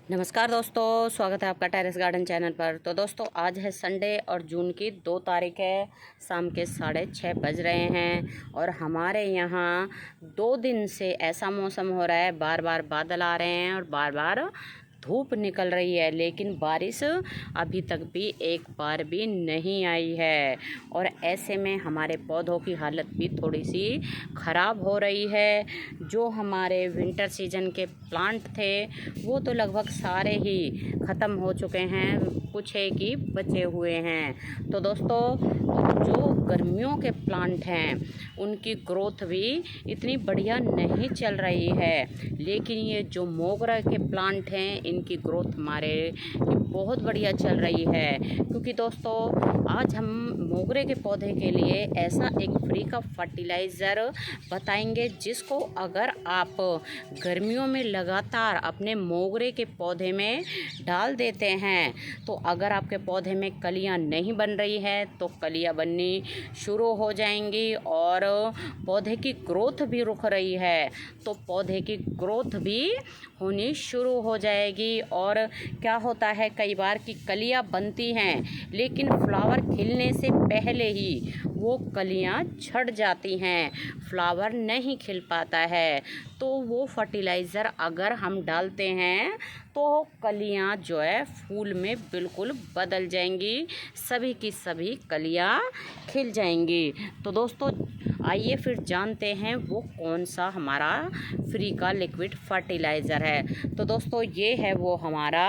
नमस्कार दोस्तों, स्वागत है आपका टेरेस गार्डन चैनल पर। तो दोस्तों आज है संडे और जून की 2 तारीख है। शाम के 6:30 बज रहे हैं और हमारे यहाँ 2 दिन से ऐसा मौसम हो रहा है, बार बार बादल आ रहे हैं और बार बार धूप निकल रही है, लेकिन बारिश अभी तक भी एक बार भी नहीं आई है। और ऐसे में हमारे पौधों की हालत भी थोड़ी सी ख़राब हो रही है। जो हमारे विंटर सीजन के प्लांट थे वो तो लगभग सारे ही ख़त्म हो चुके हैं, कुछ एक ही बचे हुए हैं। तो दोस्तों जो गर्मियों के प्लांट हैं उनकी ग्रोथ भी इतनी बढ़िया नहीं चल रही है, लेकिन ये जो मोगरा के प्लांट हैं इनकी ग्रोथ हमारे की बहुत बढ़िया चल रही है। क्योंकि दोस्तों आज हम मोगरे के पौधे के लिए ऐसा एक फ्री का फर्टिलाइज़र बताएंगे जिसको अगर आप गर्मियों में लगातार अपने मोगरे के पौधे में डाल देते हैं तो अगर आपके पौधे में कलियां नहीं बन रही है तो कलियां बननी शुरू हो जाएंगी, और पौधे की ग्रोथ भी रुक रही है तो पौधे की ग्रोथ भी होनी शुरू हो जाएगी। और क्या होता है कई बार कि कलियां बनती हैं लेकिन फ्लावर खिलने से पहले ही वो कलियां झड़ जाती हैं, फ्लावर नहीं खिल पाता है। तो वो फर्टिलाइज़र अगर हम डालते हैं तो कलियां जो है फूल में बिल्कुल बदल जाएंगी, सभी की सभी कलियां खिल जाएंगी। तो दोस्तों आइए फिर जानते हैं वो कौन सा हमारा फ्री का लिक्विड फर्टिलाइज़र है। तो दोस्तों ये है वो हमारा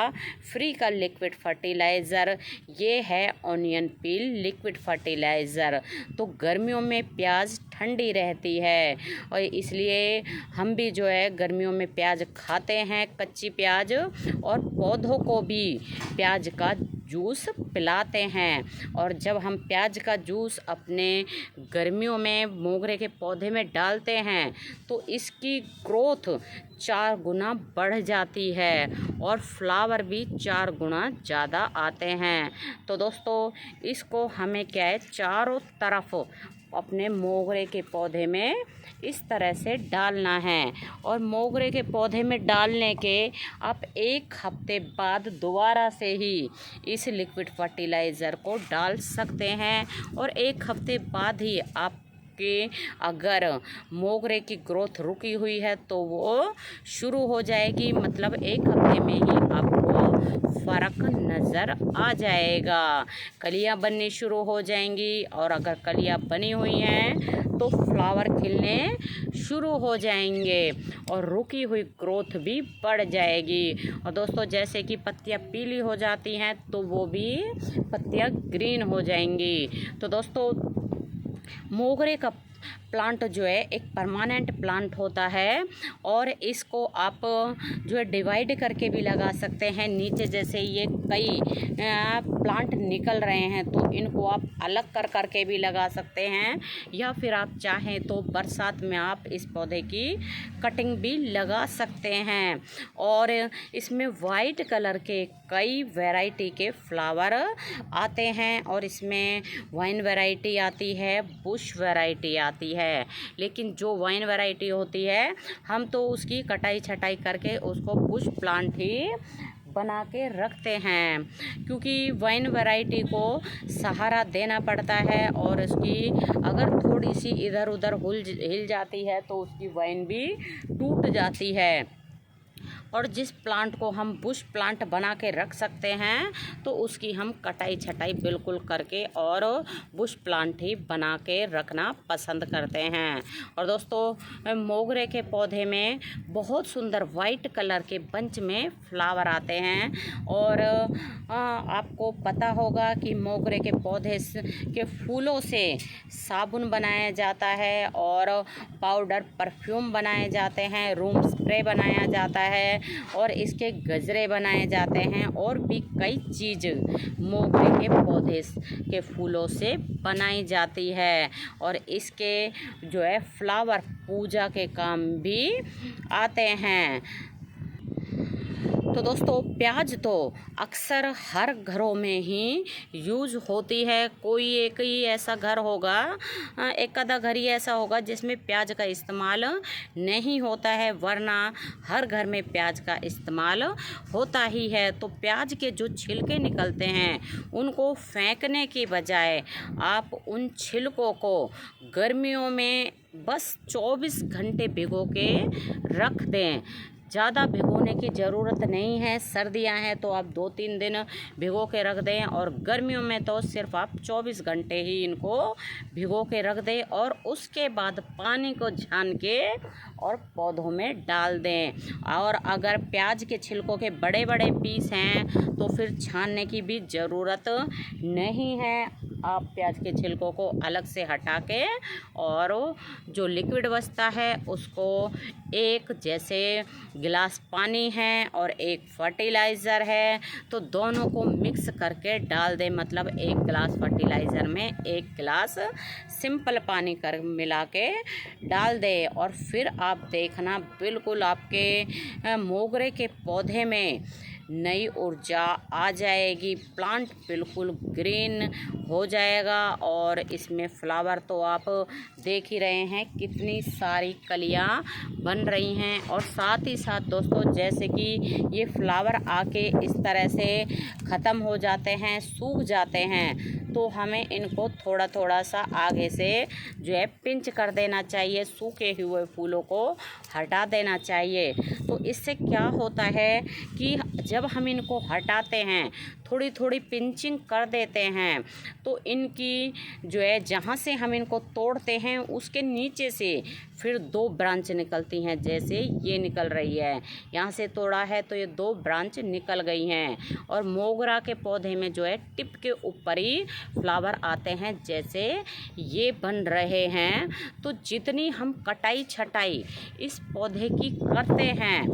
फ्री का लिक्विड फर्टिलाइज़र, ये है ऑनियन पील लिक्विड फर्टिलाइज़र। तो गर्मियों में प्याज ठंडी रहती है और इसलिए हम भी जो है गर्मियों में प्याज खाते हैं, कच्ची प्याज, और पौधों को भी प्याज का जूस पिलाते हैं। और जब हम प्याज का जूस अपने गर्मियों में मोगरे के पौधे में डालते हैं तो इसकी ग्रोथ 4 गुना बढ़ जाती है और फ्लावर भी 4 गुना ज़्यादा आते हैं। तो दोस्तों इसको हमें क्या है चारों तरफ अपने मोगरे के पौधे में इस तरह से डालना है। और मोगरे के पौधे में डालने के आप 1 हफ्ते बाद दोबारा से ही इस लिक्विड फर्टिलाइज़र को डाल सकते हैं। और 1 हफ्ते बाद ही आप कि अगर मोगरे की ग्रोथ रुकी हुई है तो वो शुरू हो जाएगी, मतलब 1 हफ्ते में ही आपको फ़र्क नज़र आ जाएगा, कलियां बननी शुरू हो जाएंगी। और अगर कलियां बनी हुई हैं तो फ्लावर खिलने शुरू हो जाएंगे और रुकी हुई ग्रोथ भी बढ़ जाएगी। और दोस्तों जैसे कि पत्तियां पीली हो जाती हैं तो वो भी पत्तियां ग्रीन हो जाएंगी। तो दोस्तों मोगरे का प्लांट जो है एक परमानेंट प्लांट होता है और इसको आप जो है डिवाइड करके भी लगा सकते हैं। नीचे जैसे ये कई प्लांट निकल रहे हैं तो इनको आप अलग कर करके भी लगा सकते हैं, या फिर आप चाहें तो बरसात में आप इस पौधे की कटिंग भी लगा सकते हैं। और इसमें वाइट कलर के कई वैरायटी के फ्लावर आते हैं और इसमें वाइन वैरायटी आती है, बुश वैरायटी आती है। लेकिन जो वाइन वैरायटी होती है हम तो उसकी कटाई छटाई करके उसको बुश प्लांट ही बना के रखते हैं, क्योंकि वाइन वैरायटी को सहारा देना पड़ता है और उसकी अगर थोड़ी सी इधर उधर हिल जाती है तो उसकी वाइन भी टूट जाती है। और जिस प्लांट को हम बुश प्लांट बना के रख सकते हैं तो उसकी हम कटाई छटाई बिल्कुल करके और बुश प्लांट ही बना के रखना पसंद करते हैं। और दोस्तों मोगरे के पौधे में बहुत सुंदर वाइट कलर के बंच में फ्लावर आते हैं। और आपको पता होगा कि मोगरे के पौधे के फूलों से साबुन बनाया जाता है और पाउडर परफ्यूम बनाए जाते हैं, रूम स्प्रे बनाया जाता है और इसके गजरे बनाए जाते हैं और भी कई चीज़ मोगरे के पौधे के फूलों से बनाई जाती है। और इसके जो है फ्लावर पूजा के काम भी आते हैं। तो दोस्तों प्याज तो अक्सर हर घरों में ही यूज़ होती है। कोई एक ही ऐसा घर होगा, एक आधा घर ही ऐसा होगा जिसमें प्याज का इस्तेमाल नहीं होता है, वरना हर घर में प्याज का इस्तेमाल होता ही है। तो प्याज के जो छिलके निकलते हैं उनको फेंकने की बजाय आप उन छिलकों को गर्मियों में बस 24 घंटे भिगो के रख दें। ज़्यादा भिगोने की ज़रूरत नहीं है। सर्दियां हैं तो आप 2-3 दिन भिगो के रख दें, और गर्मियों में तो सिर्फ आप 24 घंटे ही इनको भिगो के रख दें, और उसके बाद पानी को छान के और पौधों में डाल दें। और अगर प्याज के छिलकों के बड़े बड़े पीस हैं तो फिर छानने की भी ज़रूरत नहीं है। आप प्याज के छिलकों को अलग से हटा के और जो लिक्विड बचता है उसको एक, जैसे गिलास पानी है और एक फर्टिलाइज़र है, तो दोनों को मिक्स करके डाल दें। मतलब एक गिलास फर्टिलाइज़र में एक गिलास सिंपल पानी कर मिला के डाल दें, और फिर आप देखना बिल्कुल आपके मोगरे के पौधे में नई ऊर्जा आ जाएगी। प्लांट बिल्कुल ग्रीन हो जाएगा, और इसमें फ्लावर तो आप देख ही रहे हैं कितनी सारी कलियां बन रही हैं। और साथ ही साथ दोस्तों, जैसे कि ये फ्लावर आके इस तरह से ख़त्म हो जाते हैं, सूख जाते हैं, तो हमें इनको थोड़ा थोड़ा सा आगे से जो है पिंच कर देना चाहिए, सूखे हुए फूलों को हटा देना चाहिए। तो इससे क्या होता है कि जब हम इनको हटाते हैं, थोड़ी थोड़ी पिंचिंग कर देते हैं, तो इनकी जो है जहाँ से हम इनको तोड़ते हैं उसके नीचे से फिर 2 ब्रांच निकलती हैं। जैसे ये निकल रही है, यहाँ से तोड़ा है तो ये 2 ब्रांच निकल गई हैं, और मोगरा के पौधे में जो है टिप के ऊपर ही फ्लावर आते हैं, जैसे ये बन रहे हैं। तो जितनी हम कटाई छटाई इस पौधे की करते हैं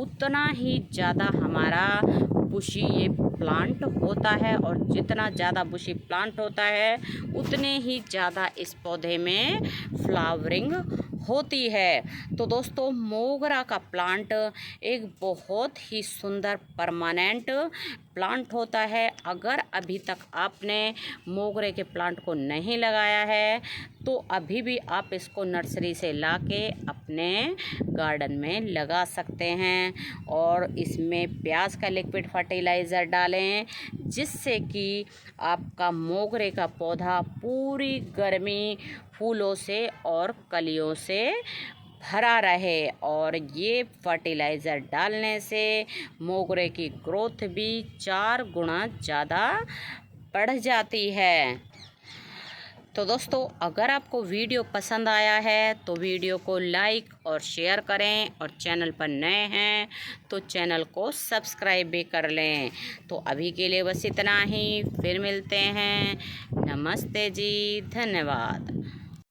उतना ही ज़्यादा हमारा बुशी ये प्लांट होता है, और जितना ज़्यादा बुशी प्लांट होता है उतने ही ज़्यादा इस पौधे में फ्लावरिंग होती है। तो दोस्तों, मोगरा का प्लांट एक बहुत ही सुंदर परमानेंट प्लांट होता है। अगर अभी तक आपने मोगरे के प्लांट को नहीं लगाया है तो अभी भी आप इसको नर्सरी से लाके अपने गार्डन में लगा सकते हैं, और इसमें प्याज का लिक्विड फर्टिलाइज़र डालें, जिससे कि आपका मोगरे का पौधा पूरी गर्मी फूलों से और कलियों से भरा रहे। और ये फर्टिलाइज़र डालने से मोगरे की ग्रोथ भी 4 गुना ज़्यादा बढ़ जाती है। तो दोस्तों, अगर आपको वीडियो पसंद आया है तो वीडियो को लाइक और शेयर करें, और चैनल पर नए हैं तो चैनल को सब्सक्राइब भी कर लें। तो अभी के लिए बस इतना ही, फिर मिलते हैं। नमस्ते जी, धन्यवाद।